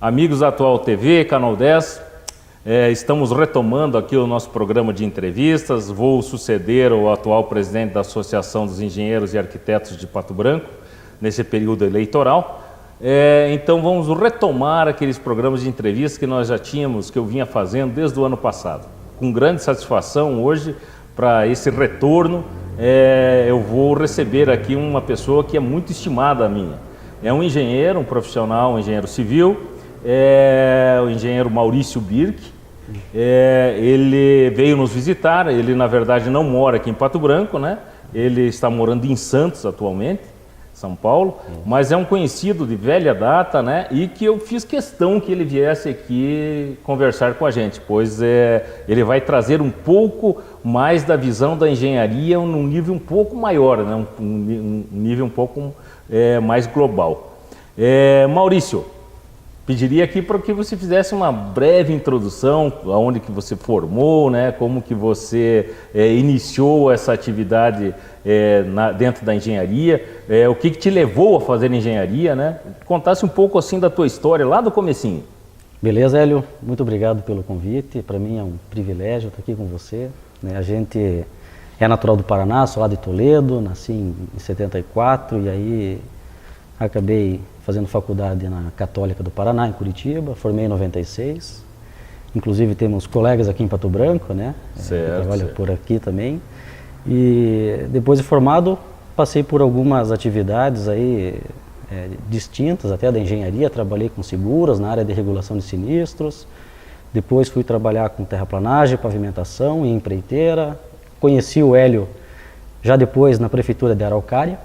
Amigos da Atual TV, Canal 10, estamos retomando aqui o nosso programa de entrevistas. Vou suceder o atual presidente da Associação dos Engenheiros e Arquitetos de Pato Branco, nesse período eleitoral. Então vamos retomar aqueles programas de entrevistas que nós já tínhamos, que eu vinha fazendo desde o ano passado. Com grande satisfação hoje, para esse retorno, eu vou receber aqui uma pessoa que é muito estimada a minha. É um engenheiro, um profissional, um engenheiro civil, o engenheiro Maurício Birk. Ele veio nos visitar. Ele na verdade não mora aqui em Pato Branco, né? Ele está morando em Santos atualmente, São Paulo, mas é um conhecido de velha data, né? E que eu fiz questão que ele viesse aqui conversar com a gente, pois ele vai trazer um pouco mais da visão da engenharia num nível um pouco maior, né? Um nível um pouco mais global. Maurício, pediria aqui para que você fizesse uma breve introdução, aonde que você formou, né? Como que você iniciou essa atividade dentro da engenharia, o que te levou a fazer engenharia, né? Contasse um pouco assim da tua história lá do comecinho. Beleza, Hélio? Muito obrigado pelo convite. Para mim é um privilégio estar aqui com você, né? A gente é natural do Paraná, sou lá de Toledo, nasci em 74 e aí acabei fazendo faculdade na Católica do Paraná, em Curitiba, formei em 96. Inclusive temos colegas aqui em Pato Branco, né? Certo, que trabalham certo. por aqui também. E depois de formado, passei por algumas atividades aí distintas até da engenharia. Trabalhei com seguros na área de regulação de sinistros. Depois fui trabalhar com terraplanagem, pavimentação e empreiteira. Conheci o Hélio já depois na prefeitura de Araucária,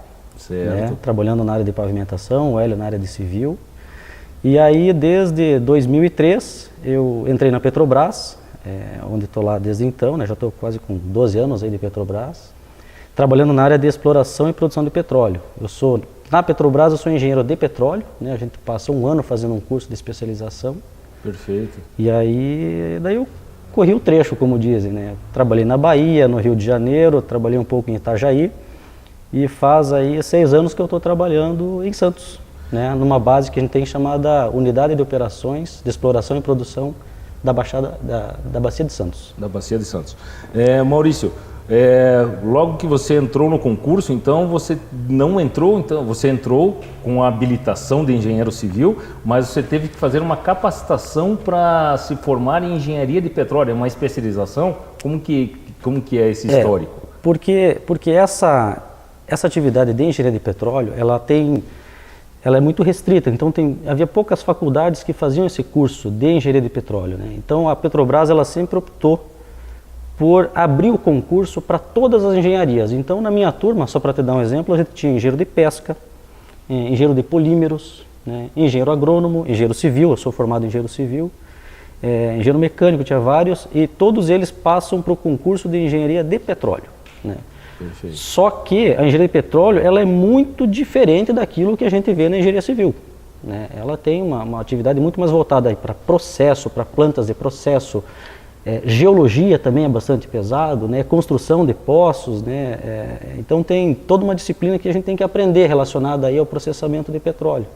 né, trabalhando na área de pavimentação, o Hélio na área de civil. E aí desde 2003 eu entrei na Petrobras, onde estou lá desde então, né, já estou quase com 12 anos aí de Petrobras, trabalhando na área de exploração e produção de petróleo. Na Petrobras eu sou engenheiro de petróleo, né, a gente passa um ano fazendo um curso de especialização. Perfeito. E aí daí eu corri o trecho, como dizem, né? Trabalhei na Bahia, no Rio de Janeiro, trabalhei um pouco em Itajaí e faz aí 6 anos que eu estou trabalhando em Santos, né? Numa base que a gente tem chamada Unidade de Operações de Exploração e Produção da Bacia de Santos. Da Bacia de Santos. Maurício, logo que você entrou no concurso, então você não entrou, você entrou com a habilitação de engenheiro civil, mas você teve que fazer uma capacitação para se formar em engenharia de petróleo, uma especialização. Como que é esse histórico? Porque essa atividade de engenharia de petróleo, ela é muito restrita, então havia poucas faculdades que faziam esse curso de engenharia de petróleo, né? Então a Petrobras ela sempre optou por abrir o concurso para todas as engenharias. Então na minha turma, só para te dar um exemplo, a gente tinha engenheiro de pesca, engenheiro de polímeros, né? Engenheiro agrônomo, engenheiro civil, eu sou formado em engenheiro civil, engenheiro mecânico, tinha vários, e todos eles passam para o concurso de engenharia de petróleo, né? Perfeito. Só que a engenharia de petróleo ela é muito diferente daquilo que a gente vê na engenharia civil, né? Ela tem uma atividade muito mais voltada para processo, para plantas de processo, geologia também é bastante pesado, né? Construção de poços, né? Então tem toda uma disciplina que a gente tem que aprender relacionada aí ao processamento de petróleo.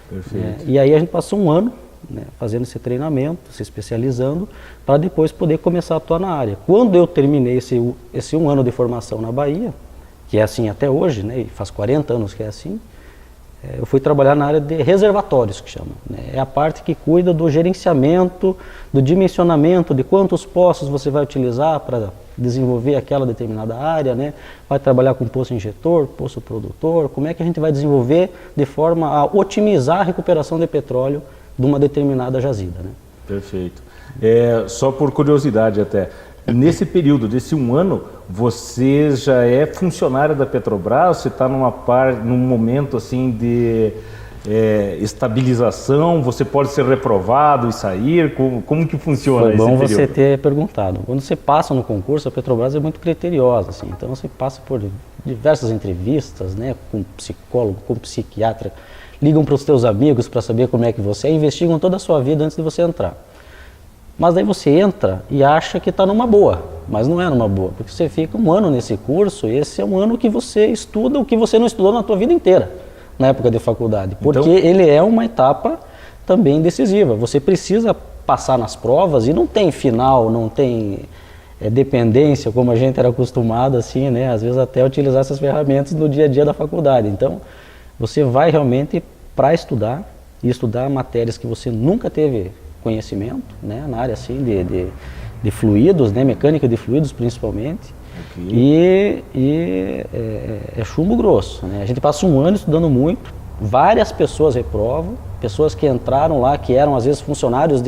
Perfeito. E aí a gente passou um ano, né, fazendo esse treinamento, se especializando, para depois poder começar a atuar na área. Quando eu terminei esse um ano de formação na Bahia, que é assim até hoje, né, e faz 40 anos que é assim, eu fui trabalhar na área de reservatórios, que chama, né? É a parte que cuida do gerenciamento, do dimensionamento, de quantos poços você vai utilizar para desenvolver aquela determinada área, né? Vai trabalhar com poço injetor, poço produtor, como é que a gente vai desenvolver de forma a otimizar a recuperação de petróleo de uma determinada jazida, né? Perfeito. Só por curiosidade até, nesse período desse um ano, você já é funcionário da Petrobras? Você está num momento assim de estabilização? Você pode ser reprovado e sair? Como que funciona esse período? Foi bom você ter perguntado. Quando você passa no concurso, a Petrobras é muito criteriosa, assim. Então você passa por diversas entrevistas, né, com psicólogo, com psiquiatra, ligam para os teus amigos para saber como é que você é, investigam toda a sua vida antes de você entrar. Mas daí você entra e acha que está numa boa, mas não é numa boa, porque você fica um ano nesse curso e esse é um ano que você estuda o que você não estudou na tua vida inteira, na época de faculdade, porque ele é uma etapa também decisiva. Você precisa passar nas provas e não tem final, não tem dependência, como a gente era acostumado, assim, né? Às vezes até utilizar essas ferramentas no dia a dia da faculdade. Então, você vai realmente para estudar, e estudar matérias que você nunca teve conhecimento, né? Na área assim de fluidos, né? Mecânica de fluidos principalmente. Okay. E é chumbo grosso, né? A gente passa um ano estudando muito, várias pessoas reprovam, pessoas que entraram lá, que eram às vezes funcionários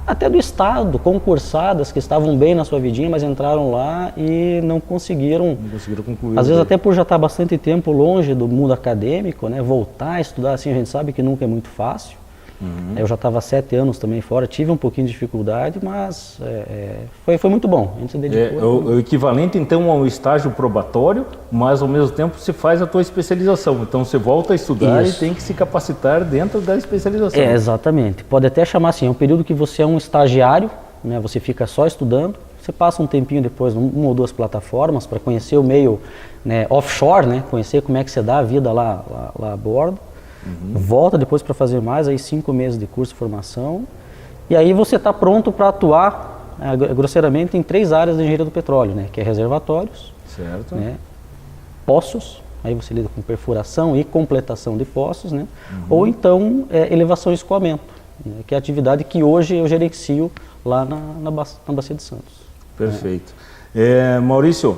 até do Estado, concursadas, que estavam bem na sua vidinha, mas entraram lá e não conseguiram concluir. Às vezes até por já estar bastante tempo longe do mundo acadêmico, né? Voltar a estudar assim, a gente sabe que nunca é muito fácil. Uhum. Eu já estava 7 anos também fora, tive um pouquinho de dificuldade, mas foi muito bom. A gente se dedicou. O equivalente então ao estágio probatório, mas ao mesmo tempo você faz a tua especialização. Então você volta a estudar e tem que se capacitar dentro da especialização. Exatamente. Pode até chamar assim, é um período que você é um estagiário, né? Você fica só estudando, você passa um tempinho depois, uma ou duas plataformas para conhecer o meio, né, offshore, né? Conhecer como é que você dá a vida lá a bordo. Uhum. Volta depois para fazer mais, aí 5 meses de curso de formação, e aí você está pronto para atuar, grosseiramente, em 3 áreas da engenharia do petróleo, né? Que é reservatórios, certo. Né? Poços, aí você lida com perfuração e completação de poços, né? Uhum. Ou então elevação e escoamento, né? Que é a atividade que hoje eu gerencio lá na Bacia de Santos. Perfeito. Maurício,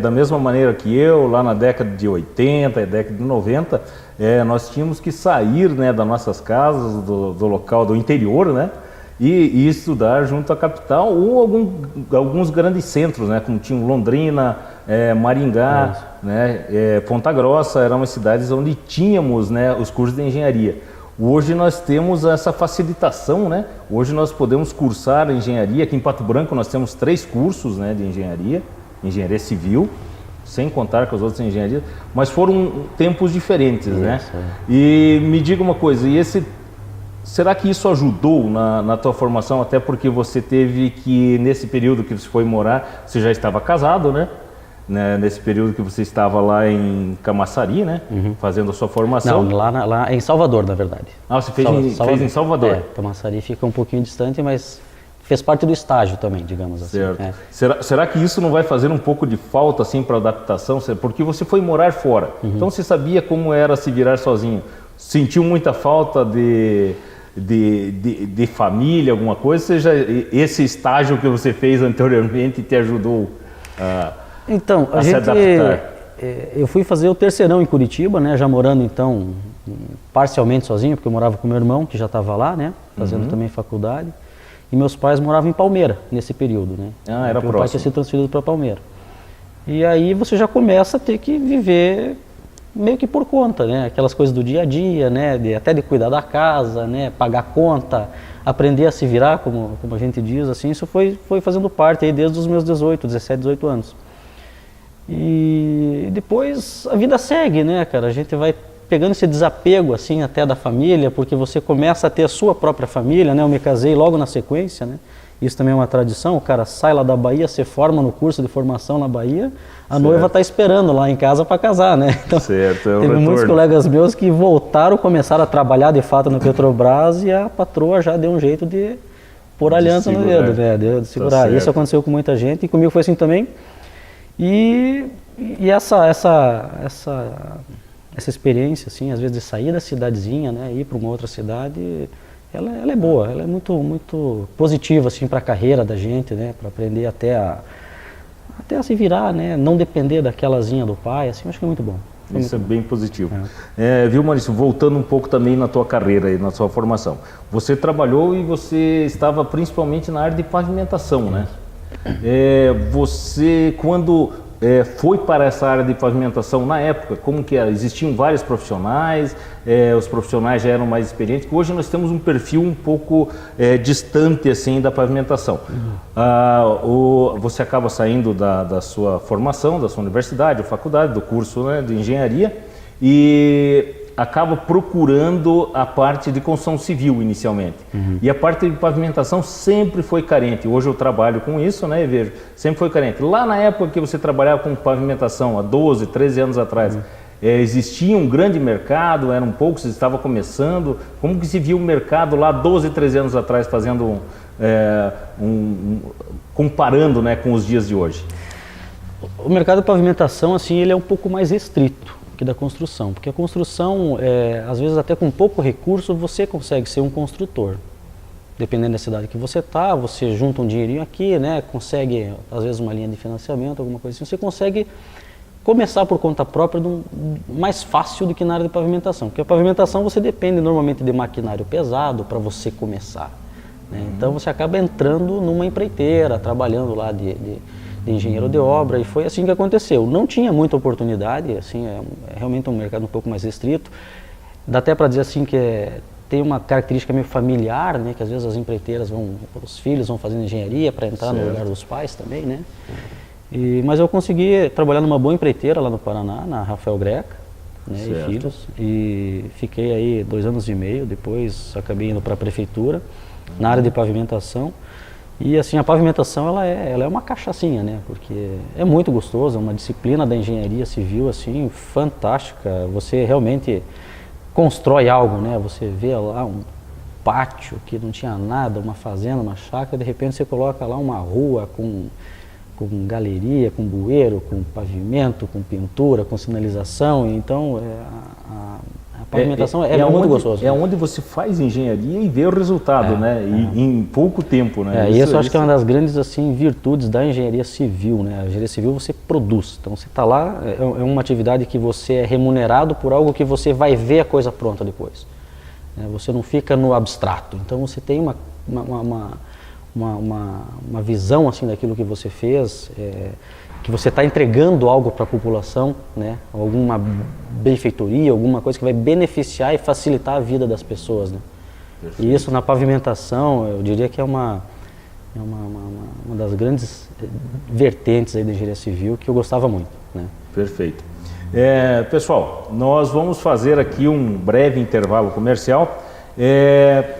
da mesma maneira que eu, lá na década de 80 e década de 90, nós tínhamos que sair, né, das nossas casas, do local, do interior, né, e estudar junto à capital ou alguns grandes centros, né, como tinham Londrina, Maringá, né, Ponta Grossa, eram as cidades onde tínhamos, né, os cursos de engenharia. Hoje nós temos essa facilitação, né? Hoje nós podemos cursar engenharia. Aqui em Pato Branco nós temos 3 cursos, né, de engenharia civil, sem contar com as outras engenharias, mas foram tempos diferentes, né? E me diga uma coisa, será que isso ajudou na tua formação? Até porque você teve que, nesse período que você foi morar, você já estava casado, né? Nesse período que você estava lá em Camaçari, né? Uhum. Fazendo a sua formação. Não, lá em Salvador, na verdade. Ah, você fez em Salvador? Camaçari fica um pouquinho distante, mas fez parte do estágio também, digamos assim. Certo. Será que isso não vai fazer um pouco de falta, assim, para adaptação? Porque você foi morar fora, então você sabia como era se virar sozinho. Sentiu muita falta de família, alguma coisa? Esse estágio que você fez anteriormente te ajudou Então, a se adaptar? Eu fui fazer o terceirão em Curitiba, né, já morando então parcialmente sozinho, porque eu morava com meu irmão, que já estava lá, né, fazendo também faculdade, e meus pais moravam em Palmeira nesse período, né. Era próximo. Meu pai tinha sido transferido para Palmeira. E aí você já começa a ter que viver meio que por conta, né, aquelas coisas do dia a dia, né, até de cuidar da casa, né, pagar conta, aprender a se virar, como a gente diz, assim, isso foi fazendo parte aí desde os meus 17, 18 anos. E depois a vida segue, né, cara? A gente vai pegando esse desapego, assim, até da família, porque você começa a ter a sua própria família, né? Eu me casei logo na sequência, né? Isso também é uma tradição, o cara sai lá da Bahia, se forma no curso de formação na Bahia, a noiva está esperando lá em casa para casar, né? Então, teve muitos colegas meus que voltaram, começaram a trabalhar de fato no Petrobras e a patroa já deu um jeito de pôr a aliança no dedo, né? De segurar. Isso aconteceu com muita gente e comigo foi assim também. E essa experiência, assim, às vezes de sair da cidadezinha, né, ir para uma outra cidade, ela é boa, ela é muito, muito positiva, assim, para a carreira da gente, né, para aprender até a se virar, né, não depender daquelazinha do pai, assim, eu acho que é muito bom. Isso é bem positivo. Viu, Maurício, voltando um pouco também na tua carreira e na sua formação, você trabalhou e você estava principalmente na área de pavimentação, né? Você, quando foi para essa área de pavimentação, na época, como que era? Existiam vários profissionais, os profissionais já eram mais experientes, hoje nós temos um perfil um pouco distante, assim, da pavimentação. Você acaba saindo da sua formação, da sua universidade, ou faculdade, do curso, né, de engenharia, e acaba procurando a parte de construção civil inicialmente. E a parte de pavimentação sempre foi carente. Hoje eu trabalho com isso, né, e vejo, sempre foi carente. Lá na época que você trabalhava com pavimentação, há 12, 13 anos atrás, Existia um grande mercado, eram poucos, estava começando. Como que se viu o mercado lá 12, 13 anos atrás, fazendo comparando, né, com os dias de hoje? O mercado de pavimentação, assim, ele é um pouco mais restrito que da construção, porque a construção, às vezes até com pouco recurso, você consegue ser um construtor. Dependendo da cidade que você está, você junta um dinheirinho aqui, né, consegue, às vezes, uma linha de financiamento, alguma coisa assim, você consegue começar por conta própria mais fácil do que na área de pavimentação, porque a pavimentação você depende normalmente de maquinário pesado para você começar, né? Então você acaba entrando numa empreiteira, trabalhando lá de engenheiro de obra, e foi assim que aconteceu. Não tinha muita oportunidade, assim, é realmente um mercado um pouco mais restrito. Dá até para dizer assim que tem uma característica meio familiar, né, que às vezes as empreiteiras os filhos vão fazendo engenharia para entrar no lugar dos pais também, né? Mas eu consegui trabalhar numa boa empreiteira lá no Paraná, na Rafael Greca, né, e Filhos, e fiquei aí 2 anos e meio, depois acabei indo para a prefeitura, na área de pavimentação. E assim, a pavimentação ela é uma cachaçinha, né? Porque é muito gostoso, é uma disciplina da engenharia civil assim, fantástica. Você realmente constrói algo, né? Você vê lá um pátio que não tinha nada, uma fazenda, uma chácara, de repente você coloca lá uma rua com galeria, com bueiro, com pavimento, com pintura, com sinalização. Então a pavimentação é muito gostoso. É onde você faz engenharia e vê o resultado, né? E em pouco tempo, né? Isso eu acho que é uma das grandes assim, virtudes da engenharia civil, né? A engenharia civil você produz. Então você está lá, é uma atividade que você é remunerado por algo que você vai ver a coisa pronta depois. Você não fica no abstrato. Então você tem uma visão assim daquilo que você fez, que você está entregando algo para a população, né? Alguma benfeitoria, alguma coisa que vai beneficiar e facilitar a vida das pessoas, né? E isso na pavimentação, eu diria que é uma das grandes vertentes aí da engenharia civil que eu gostava muito, né? Perfeito. Pessoal, nós vamos fazer aqui um breve intervalo comercial,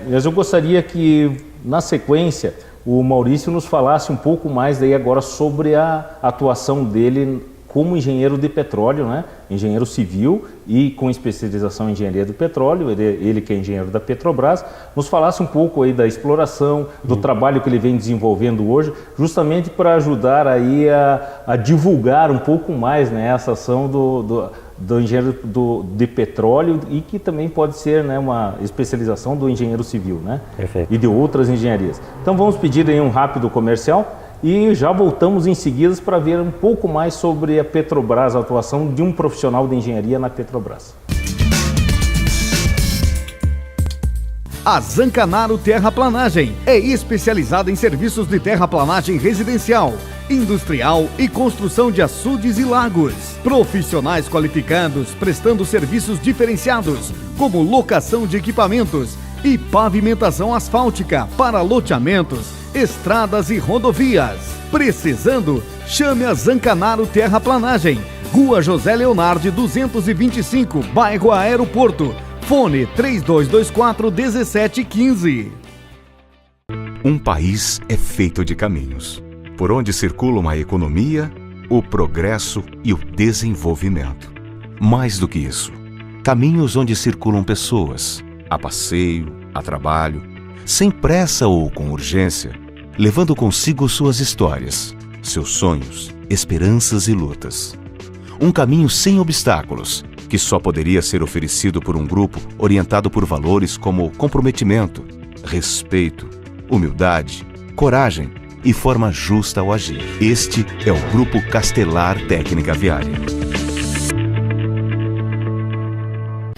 mas eu gostaria que, na sequência, o Maurício nos falasse um pouco mais daí agora sobre a atuação dele como engenheiro de petróleo, né? Engenheiro civil e com especialização em engenharia do petróleo, ele que é engenheiro da Petrobras, nos falasse um pouco aí da exploração, do trabalho que ele vem desenvolvendo hoje, justamente para ajudar aí a divulgar um pouco mais, né, essa ação do engenheiro de petróleo e que também pode ser, né, uma especialização do engenheiro civil, né? Perfeito. E de outras engenharias. Então vamos pedir aí um rápido comercial e já voltamos em seguida para ver um pouco mais sobre a Petrobras, a atuação de um profissional de engenharia na Petrobras. A Zancanaro Terraplanagem é especializada em serviços de terraplanagem residencial, industrial e construção de açudes e lagos. Profissionais qualificados prestando serviços diferenciados, como locação de equipamentos e pavimentação asfáltica para loteamentos, estradas e rodovias. Precisando? Chame a Zancanaro Terraplanagem, Rua José Leonardi 225, bairro Aeroporto. Fone 3224-1715. Um país é feito de caminhos, por onde circulam a economia, o progresso e o desenvolvimento. Mais do que isso, caminhos onde circulam pessoas, a passeio, a trabalho, sem pressa ou com urgência, levando consigo suas histórias, seus sonhos, esperanças e lutas. Um caminho sem obstáculos, que só poderia ser oferecido por um grupo orientado por valores como comprometimento, respeito, humildade, coragem e forma justa ao agir. Este é o Grupo Castelar Técnica Viária.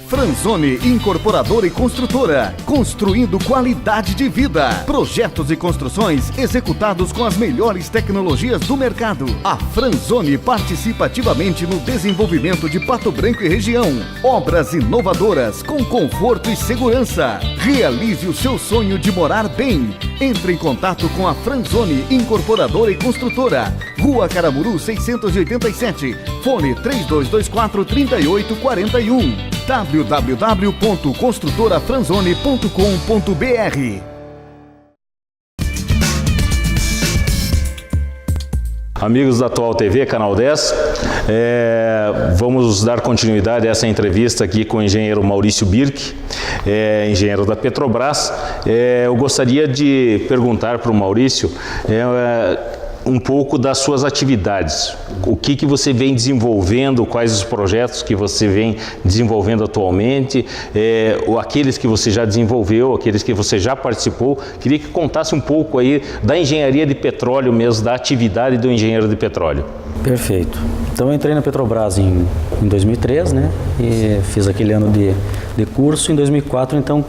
Franzoni Incorporadora e Construtora, construindo qualidade de vida. Projetos e construções executados com as melhores tecnologias do mercado. A Franzoni participa ativamente no desenvolvimento de Pato Branco e região. Obras inovadoras com conforto e segurança. Realize o seu sonho de morar bem. Entre em contato com a Franzoni Incorporadora e Construtora. Rua Caramuru 687. Fone 3224-3841. www.construtorafranzoni.com.br. Amigos da Atual TV, Canal 10, vamos dar continuidade a essa entrevista aqui com o engenheiro Maurício Birk, engenheiro da Petrobras. Eu gostaria de perguntar para o Maurício um pouco das suas atividades. O que você vem desenvolvendo, quais os projetos que você vem desenvolvendo atualmente, aqueles que você já desenvolveu, aqueles que você já participou. Queria que contasse um pouco aí da engenharia de petróleo mesmo, da atividade do engenheiro de petróleo. Perfeito. Então eu entrei na Petrobras em 2003, né? E fiz aquele ano de curso. Em 2004, então,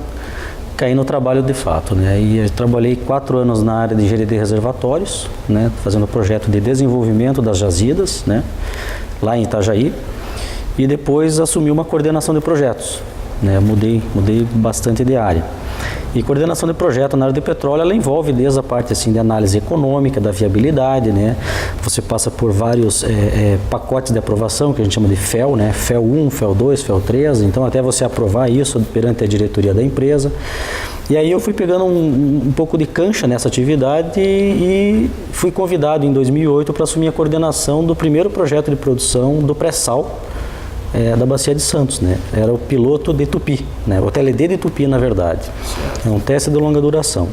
caí no trabalho de fato, né? E eu trabalhei 4 anos na área de engenharia de reservatórios, né? Fazendo projeto de desenvolvimento das jazidas, né? Lá em Itajaí. E depois assumi uma coordenação de projetos, né? Mudei bastante de área. E coordenação de projeto na área de petróleo, ela envolve desde a parte assim, de análise econômica, da viabilidade, né? Você passa por vários pacotes de aprovação, que a gente chama de FEL, né? FEL 1, FEL 2, FEL 3, então até você aprovar isso perante a diretoria da empresa. E aí eu fui pegando um pouco de cancha nessa atividade e fui convidado em 2008 para assumir a coordenação do primeiro projeto de produção do pré-sal, da Bacia de Santos, né? Era o piloto de Tupi, né? O TLD de Tupi, na verdade. É um teste de longa duração.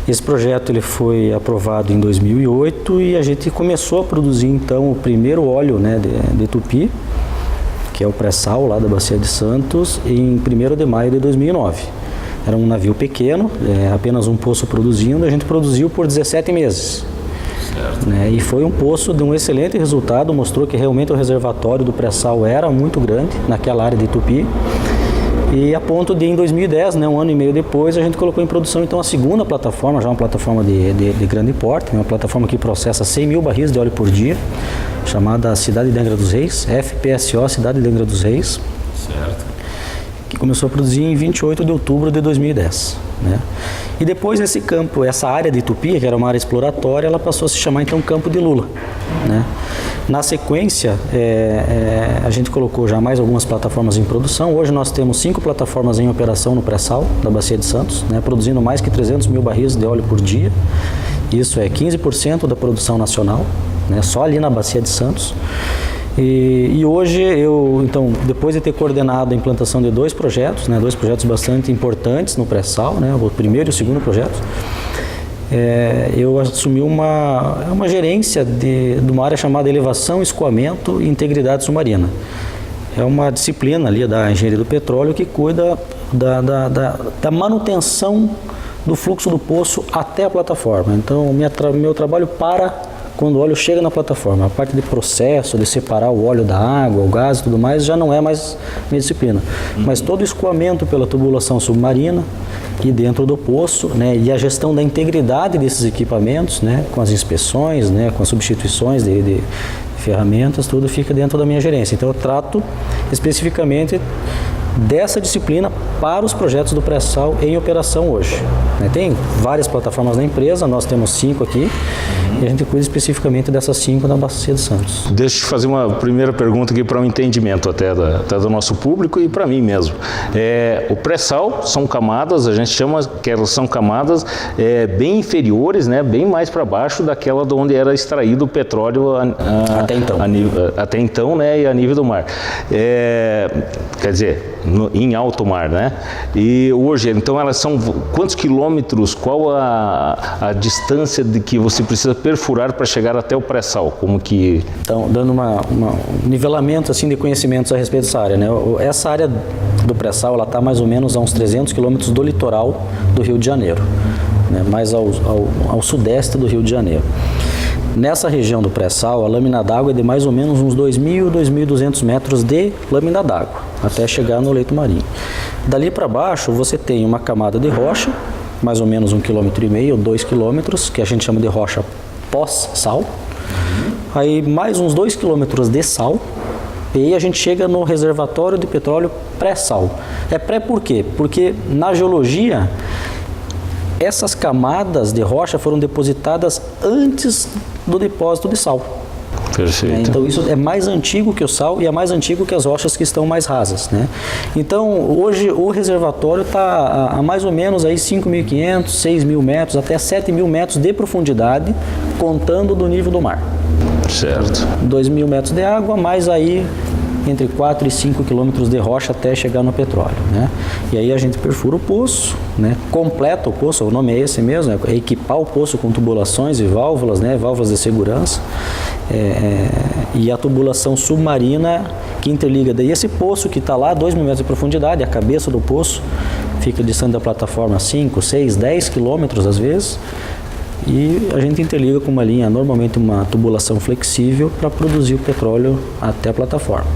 Esse projeto ele foi aprovado em 2008 e a gente começou a produzir então o primeiro óleo, né, de Tupi, que é o pré-sal lá da Bacia de Santos, em 1º de maio de 2009. Era um navio pequeno, apenas um poço produzindo, a gente produziu por 17 meses. Né? E foi um poço de um excelente resultado, mostrou que realmente o reservatório do pré-sal era muito grande naquela área de Tupi. E a ponto de, em 2010, né, um ano e meio depois, a gente colocou em produção então a segunda plataforma, já uma plataforma de grande porte, uma plataforma que processa 100 mil barris de óleo por dia, chamada Cidade de Angra dos Reis, FPSO Cidade de Angra dos Reis. Certo. Que começou a produzir em 28 de outubro de 2010. Né? E depois esse campo, essa área de Tupi, que era uma área exploratória, ela passou a se chamar então Campo de Lula. Né? Na sequência, a gente colocou já mais algumas plataformas em produção. Hoje nós temos 5 plataformas em operação no pré-sal da Bacia de Santos, né? Produzindo mais que 300 mil barris de óleo por dia. Isso é 15% da produção nacional, né? Só ali na Bacia de Santos. E hoje eu, então, depois de ter coordenado a implantação de 2 projetos, né, 2 projetos bastante importantes no pré-sal, né, o primeiro e o segundo projeto, eu assumi uma gerência de uma área chamada Elevação, Escoamento e Integridade Submarina. É uma disciplina ali da engenharia do petróleo que cuida da manutenção do fluxo do poço até a plataforma. Então, meu trabalho quando o óleo chega na plataforma. A parte de processo, de separar o óleo da água, o gás e tudo mais, já não é mais minha disciplina. Mas todo o escoamento pela tubulação submarina e dentro do poço, né, e a gestão da integridade desses equipamentos, né, com as inspeções, né, com as substituições de ferramentas, tudo fica dentro da minha gerência. Então eu trato especificamente dessa disciplina para os projetos do pré-sal em operação hoje. Tem várias plataformas na empresa, nós temos 5 aqui, e a gente cuida especificamente dessas 5 na Bacia de Santos. Deixa eu te fazer uma primeira pergunta aqui para um entendimento até do nosso público e para mim mesmo. O pré-sal são camadas, a gente chama que elas são camadas bem inferiores, né, bem mais para baixo daquela de onde era extraído o petróleo até então, né, e a nível do mar. Quer dizer, em alto mar, né? E hoje, então, elas são quantos quilômetros, qual a distância de que você precisa perfurar para chegar até o pré-sal? Como que... Então, dando um nivelamento assim, de conhecimentos a respeito dessa área, né? Essa área do pré-sal, ela está mais ou menos a uns 300 quilômetros do litoral do Rio de Janeiro, né? Mais ao sudeste do Rio de Janeiro. Nessa região do pré-sal, a lâmina d'água é de mais ou menos uns 2.000, 2.200 metros de lâmina d'água, até chegar no leito marinho. Dali para baixo, você tem uma camada de rocha, mais ou menos 1,5 km ou 2 km, que a gente chama de rocha pós-sal. Aí mais uns 2 km de sal, e aí a gente chega no reservatório de petróleo pré-sal. É pré por quê? Porque na geologia, essas camadas de rocha foram depositadas antes do depósito de sal. Perfeito. Então isso é mais antigo que o sal e é mais antigo que as rochas que estão mais rasas, né? Então hoje o reservatório está a mais ou menos aí 5.500, 6.000 metros, até 7.000 metros de profundidade, contando do nível do mar. Certo. 2.000 metros de água, mais aí entre 4 e 5 quilômetros de rocha até chegar no petróleo, né? E aí a gente perfura o poço, né? Completa o poço, o nome é esse mesmo, é equipar o poço com tubulações e válvulas, né? Válvulas de segurança. E a tubulação submarina que interliga daí esse poço que está lá a 2.000 metros de profundidade, a cabeça do poço fica distante da plataforma 5, 6, 10 quilômetros às vezes, e a gente interliga com uma linha, normalmente uma tubulação flexível, para produzir o petróleo até a plataforma.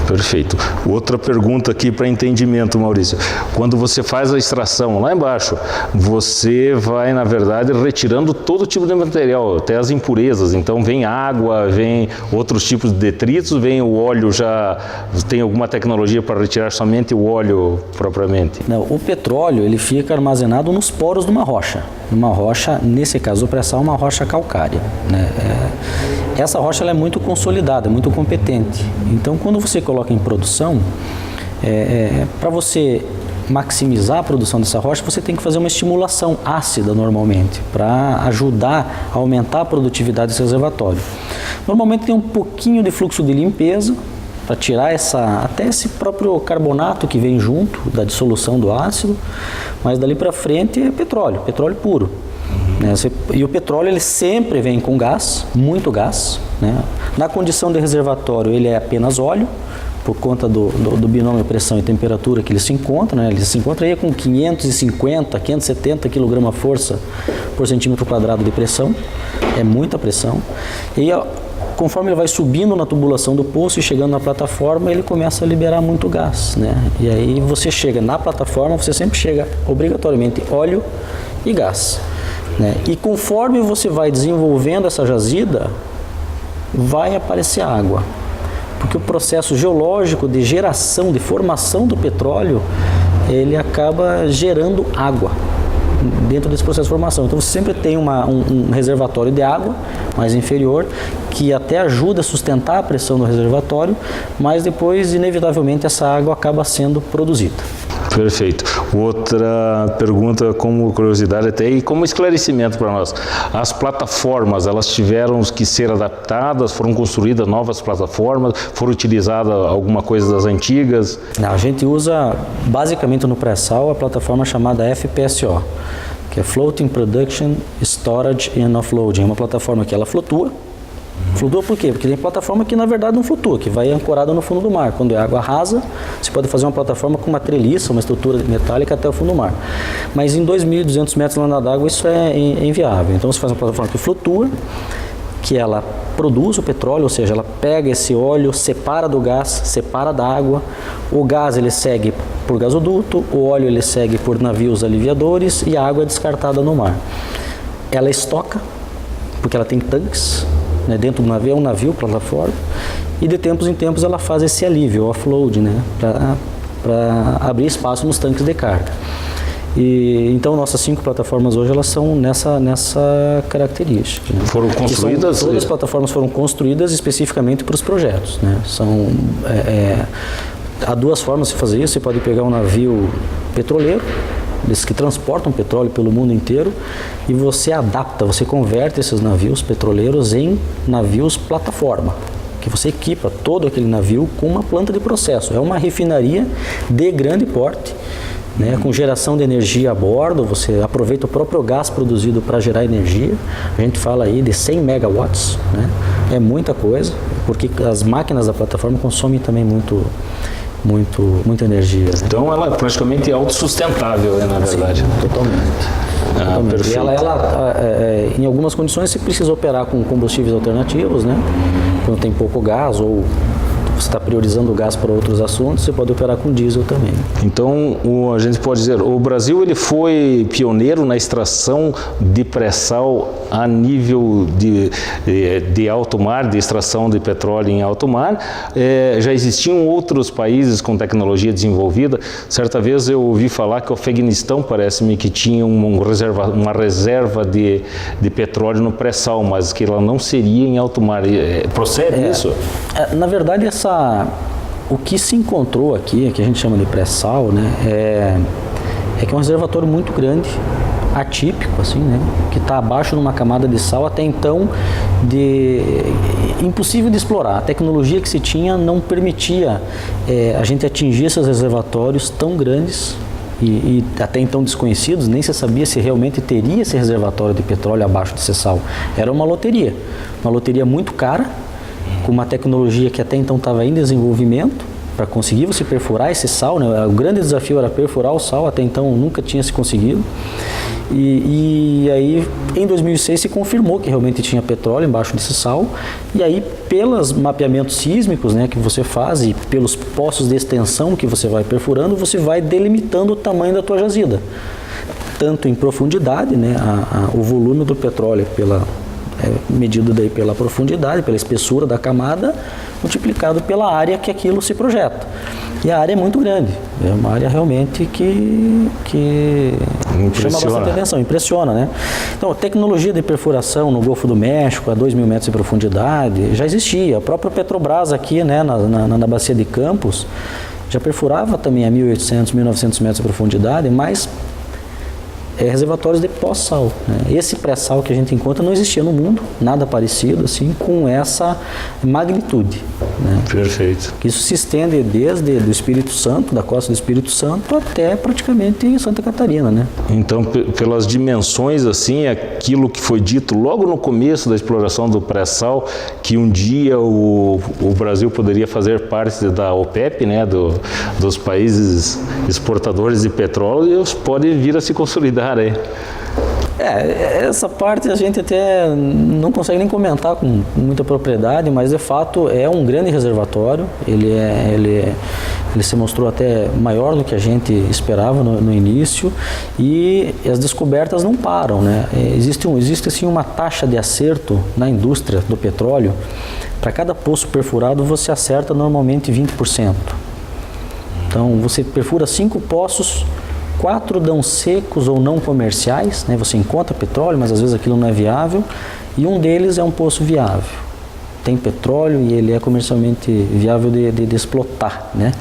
Perfeito. Outra pergunta aqui para entendimento, Maurício. Quando você faz a extração lá embaixo, você vai, na verdade, retirando todo tipo de material, até as impurezas. Então, vem água, vem outros tipos de detritos, vem o óleo já... Tem alguma tecnologia para retirar somente o óleo propriamente? Não, o petróleo, ele fica armazenado nos poros de uma rocha. Uma rocha, nesse caso do pré-sal, uma rocha calcária, né? Essa rocha ela é muito consolidada, muito competente. Então, quando você coloca em produção, para você maximizar a produção dessa rocha, você tem que fazer uma estimulação ácida normalmente, para ajudar a aumentar a produtividade desse reservatório. Normalmente tem um pouquinho de fluxo de limpeza, para tirar até esse próprio carbonato que vem junto da dissolução do ácido, mas dali para frente é petróleo puro. Né? E o petróleo ele sempre vem com gás, muito gás, né? Na condição de reservatório ele é apenas óleo, por conta do binômio pressão e temperatura que ele se encontra, né? Ele se encontra aí com 550, 570 kgf por centímetro quadrado de pressão, é muita pressão. E conforme ele vai subindo na tubulação do poço e chegando na plataforma, ele começa a liberar muito gás, né? E aí você chega na plataforma, você sempre chega obrigatoriamente óleo e gás, né? E conforme você vai desenvolvendo essa jazida, vai aparecer água. Porque o processo geológico de geração, de formação do petróleo, ele acaba gerando água dentro desse processo de formação. Então você sempre tem um reservatório de água mais inferior, que até ajuda a sustentar a pressão do reservatório, mas depois, inevitavelmente, essa água acaba sendo produzida. Perfeito. Outra pergunta, como curiosidade até e como esclarecimento para nós. As plataformas, elas tiveram que ser adaptadas, foram construídas novas plataformas, foram utilizadas alguma coisa das antigas? Não, a gente usa, basicamente no pré-sal, a plataforma chamada FPSO, que é Floating Production, Storage and Offloading. É uma plataforma que ela flutua. Flutua por quê? Porque tem plataforma que na verdade não flutua, que vai ancorada no fundo do mar. Quando é água rasa, você pode fazer uma plataforma com uma treliça, uma estrutura metálica até o fundo do mar. Mas em 2.200 metros lá d'água isso é inviável. Então você faz uma plataforma que flutua, que ela produz o petróleo, ou seja, ela pega esse óleo, separa do gás, separa da água. O gás ele segue por gasoduto, o óleo ele segue por navios aliviadores e a água é descartada no mar. Ela estoca, porque ela tem tanques, né, dentro do navio, é um navio, plataforma, e de tempos em tempos ela faz esse alívio, o offload, né, para abrir espaço nos tanques de carga. E então nossas 5 plataformas hoje elas são nessa característica, né? Foram construídas? Todas as plataformas foram construídas especificamente para os projetos, né? Há 2 formas de fazer isso. Você pode pegar um navio petroleiro, desses que transportam petróleo pelo mundo inteiro, e você adapta, você converte esses navios petroleiros em navios plataforma, que você equipa todo aquele navio com uma planta de processo. É uma refinaria de grande porte, né, com geração de energia a bordo. Você aproveita o próprio gás produzido para gerar energia. A gente fala aí de 100 megawatts, né? É muita coisa, porque as máquinas da plataforma consomem também muita energia, né? Então ela é praticamente autossustentável, né, na verdade. Sim, totalmente. Perfeito. Ela em algumas condições você precisa operar com combustíveis alternativos, né? Quando tem pouco gás ou você está priorizando o gás para outros assuntos, você pode operar com diesel também. Então, a gente pode dizer, o Brasil ele foi pioneiro na extração de pré-sal a nível de alto mar, de extração de petróleo em alto mar. Já existiam outros países com tecnologia desenvolvida. Certa vez eu ouvi falar que o Afeganistão, parece-me, que tinha uma reserva de petróleo no pré-sal, mas que ela não seria em alto mar. Procede isso? Na verdade, o que se encontrou aqui, que a gente chama de pré-sal, né, é que é um reservatório muito grande, atípico, assim, né? Que está abaixo de uma camada de sal até então impossível de explorar. A tecnologia que se tinha não permitia a gente atingir esses reservatórios tão grandes e até então desconhecidos, nem se sabia se realmente teria esse reservatório de petróleo abaixo desse sal. Era uma loteria muito cara, com uma tecnologia que até então estava em desenvolvimento, para conseguir você perfurar esse sal, né? O grande desafio era perfurar o sal, até então nunca tinha se conseguido. E aí, em 2006, se confirmou que realmente tinha petróleo embaixo desse sal. E aí, pelos mapeamentos sísmicos, né, que você faz e pelos poços de extensão que você vai perfurando, você vai delimitando o tamanho da tua jazida. Tanto em profundidade, né, o volume do petróleo medido daí pela profundidade, pela espessura da camada, multiplicado pela área que aquilo se projeta. E a área é muito grande, é uma área realmente que chama bastante atenção, impressiona, né? Então, a tecnologia de perfuração no Golfo do México, a 2.000 metros de profundidade, já existia. A própria Petrobras aqui, né, na Bacia de Campos, já perfurava também a 1.800, 1.900 metros de profundidade, mas reservatórios de pós-sal, né? Esse pré-sal que a gente encontra não existia no mundo, nada parecido assim com essa magnitude, né? Perfeito. Isso se estende desde do Espírito Santo, da costa do Espírito Santo, até praticamente em Santa Catarina, né? Então, pelas dimensões, assim, aquilo que foi dito logo no começo da exploração do pré-sal, que um dia o Brasil poderia fazer parte da OPEP, né, dos países exportadores de petróleo, pode vir a se consolidar aí. Essa parte a gente até não consegue nem comentar com muita propriedade, mas de fato é um grande reservatório. Ele se mostrou até maior do que a gente esperava no início, e as descobertas não param, né? Existe assim uma taxa de acerto na indústria do petróleo. Para cada poço perfurado você acerta normalmente 20%. Então você perfura 5 poços, 4 dão secos ou não comerciais, né? Você encontra petróleo, mas às vezes aquilo não é viável, e um deles é um poço viável. Tem petróleo e ele é comercialmente viável de explotar, né?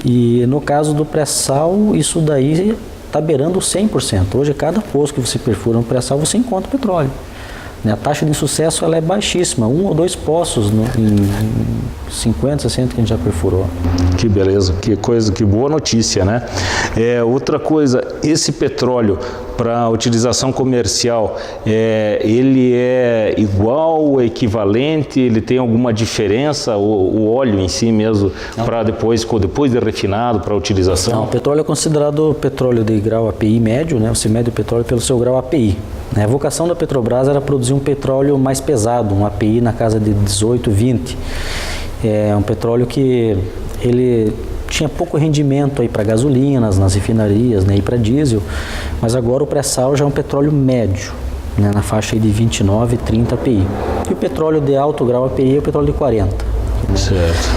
E no caso do pré-sal, isso daí está beirando 100%. Hoje, cada poço que você perfura no pré-sal, você encontra petróleo. A taxa de insucesso ela é baixíssima, 1 ou 2 poços em 50, 60 que a gente já perfurou. Que beleza, que coisa, que boa notícia, né? Outra coisa, esse petróleo para utilização comercial, ele é igual, equivalente, ele tem alguma diferença, o óleo em si mesmo, para depois de refinado, para utilização? Não, o petróleo é considerado petróleo de grau API médio, né? Você mede o petróleo pelo seu grau API. A vocação da Petrobras era produzir um petróleo mais pesado, um API na casa de 18, 20. É um petróleo que ele tinha pouco rendimento para gasolinas, nas refinarias, né, e para diesel, mas agora o pré-sal já é um petróleo médio, né, na faixa aí de 29, 30 API. E o petróleo de alto grau API é o petróleo de 40. Certo.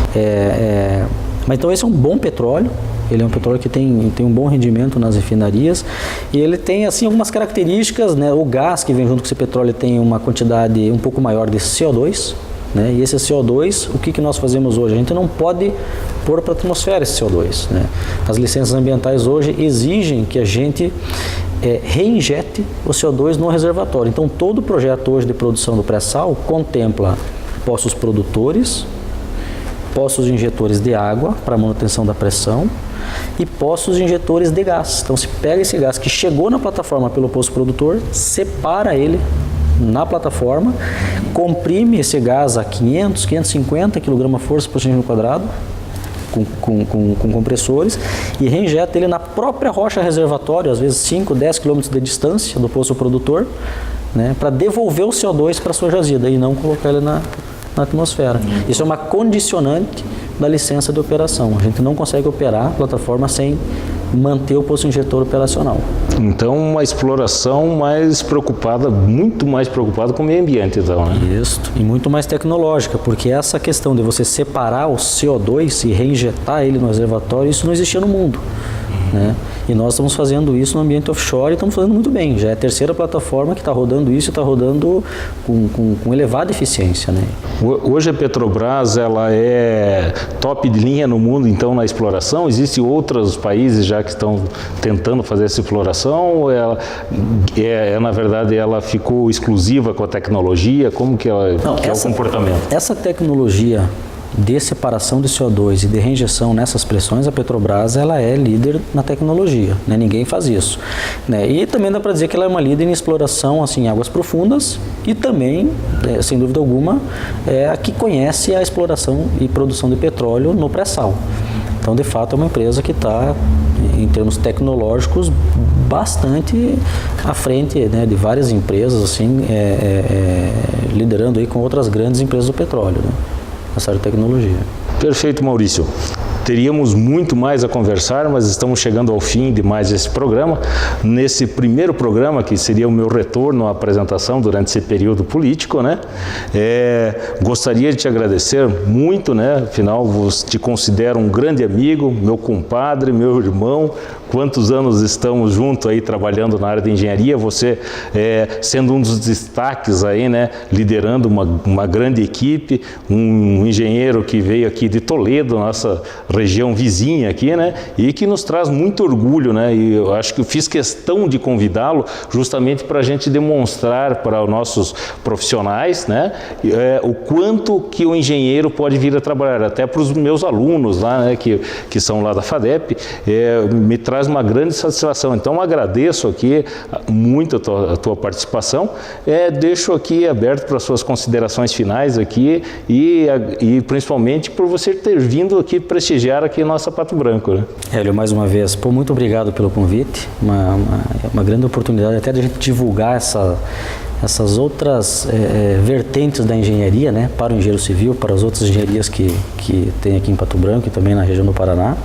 Mas então esse é um bom petróleo. Ele é um petróleo que tem um bom rendimento nas refinarias, e ele tem assim algumas características, né? O gás que vem junto com esse petróleo tem uma quantidade um pouco maior de CO2, né? E esse CO2, o que nós fazemos hoje? A gente não pode pôr para a atmosfera esse CO2, né? As licenças ambientais hoje exigem que a gente reinjete o CO2 no reservatório. Então todo o projeto hoje de produção do pré-sal contempla poços produtores, poços injetores de água para manutenção da pressão e poços injetores de gás. Então se pega esse gás que chegou na plataforma pelo poço produtor, separa ele na plataforma, comprime esse gás a 500, 550 kg/força por centímetro quadrado com compressores e reinjeta ele na própria rocha reservatório, às vezes 5, 10 km de distância do poço produtor, né, para devolver o CO2 para a sua jazida e não colocar ele na atmosfera. Isso é uma condicionante da licença de operação. A gente não consegue operar a plataforma sem manter o poço injetor operacional. Então, uma exploração muito mais preocupada com o meio ambiente, então, né? Isso, e muito mais tecnológica, porque essa questão de você separar o CO2 e reinjetar ele no reservatório, isso não existia no mundo. né? E nós estamos fazendo isso no ambiente offshore e estamos fazendo muito bem. Já é a terceira plataforma que está rodando isso e está rodando com elevada eficiência, né? Hoje a Petrobras ela é top de linha no mundo, então, na exploração. Existem outros países já que estão tentando fazer essa exploração? Ou ela, na verdade, ela ficou exclusiva com a tecnologia? Como que, é o comportamento? Essa tecnologia de separação de CO2 e de reinjeção nessas pressões, a Petrobras ela é líder na tecnologia, né? Ninguém faz isso, né? E também dá para dizer que ela é uma líder em exploração assim, em águas profundas e também, sem dúvida alguma, é a que conhece a exploração e produção de petróleo no pré-sal. Então, de fato, é uma empresa que está, em termos tecnológicos, bastante à frente, né, de várias empresas, assim, liderando aí com outras grandes empresas do petróleo, né? Essa área de tecnologia. Perfeito, Maurício. Teríamos muito mais a conversar, mas estamos chegando ao fim de mais esse programa. Nesse primeiro programa, que seria o meu retorno à apresentação durante esse período político, né? Gostaria de te agradecer muito, né? Afinal, te considero um grande amigo, meu compadre, meu irmão. Quantos anos estamos juntos aí trabalhando na área de engenharia, você sendo um dos destaques aí, né? Liderando uma grande equipe, um engenheiro que veio aqui de Toledo, nossa região vizinha aqui, né? E que nos traz muito orgulho, né? E eu acho que eu fiz questão de convidá-lo justamente para a gente demonstrar para os nossos profissionais, né? O quanto que o engenheiro pode vir a trabalhar, até para os meus alunos lá, né? Que são lá da FADEP, me traz uma grande satisfação. Então, agradeço aqui muito a tua participação. Deixo aqui aberto para as suas considerações finais aqui e principalmente por você ter vindo aqui prestigiar aqui a nossa Pato Branco, né? Hélio, mais uma vez, muito obrigado pelo convite. Uma grande oportunidade até de a gente divulgar essas outras vertentes da engenharia, né, para o engenheiro civil, para as outras engenharias que tem aqui em Pato Branco e também na região do Paraná.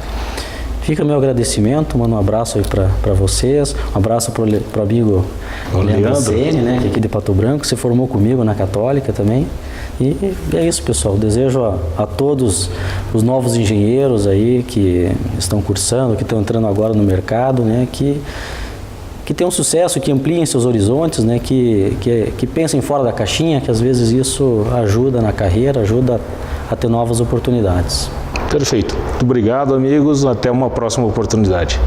Fica meu agradecimento, mando um abraço aí para vocês, um abraço para o amigo Leandro Zene, né, que é aqui de Pato Branco, se formou comigo na Católica também. E é isso, pessoal. Desejo a todos os novos engenheiros aí que estão cursando, que estão entrando agora no mercado, né, que tenham sucesso, que ampliem seus horizontes, né, que pensem fora da caixinha, que às vezes isso ajuda na carreira, ajuda a ter novas oportunidades. Perfeito. Muito obrigado, amigos. Até uma próxima oportunidade.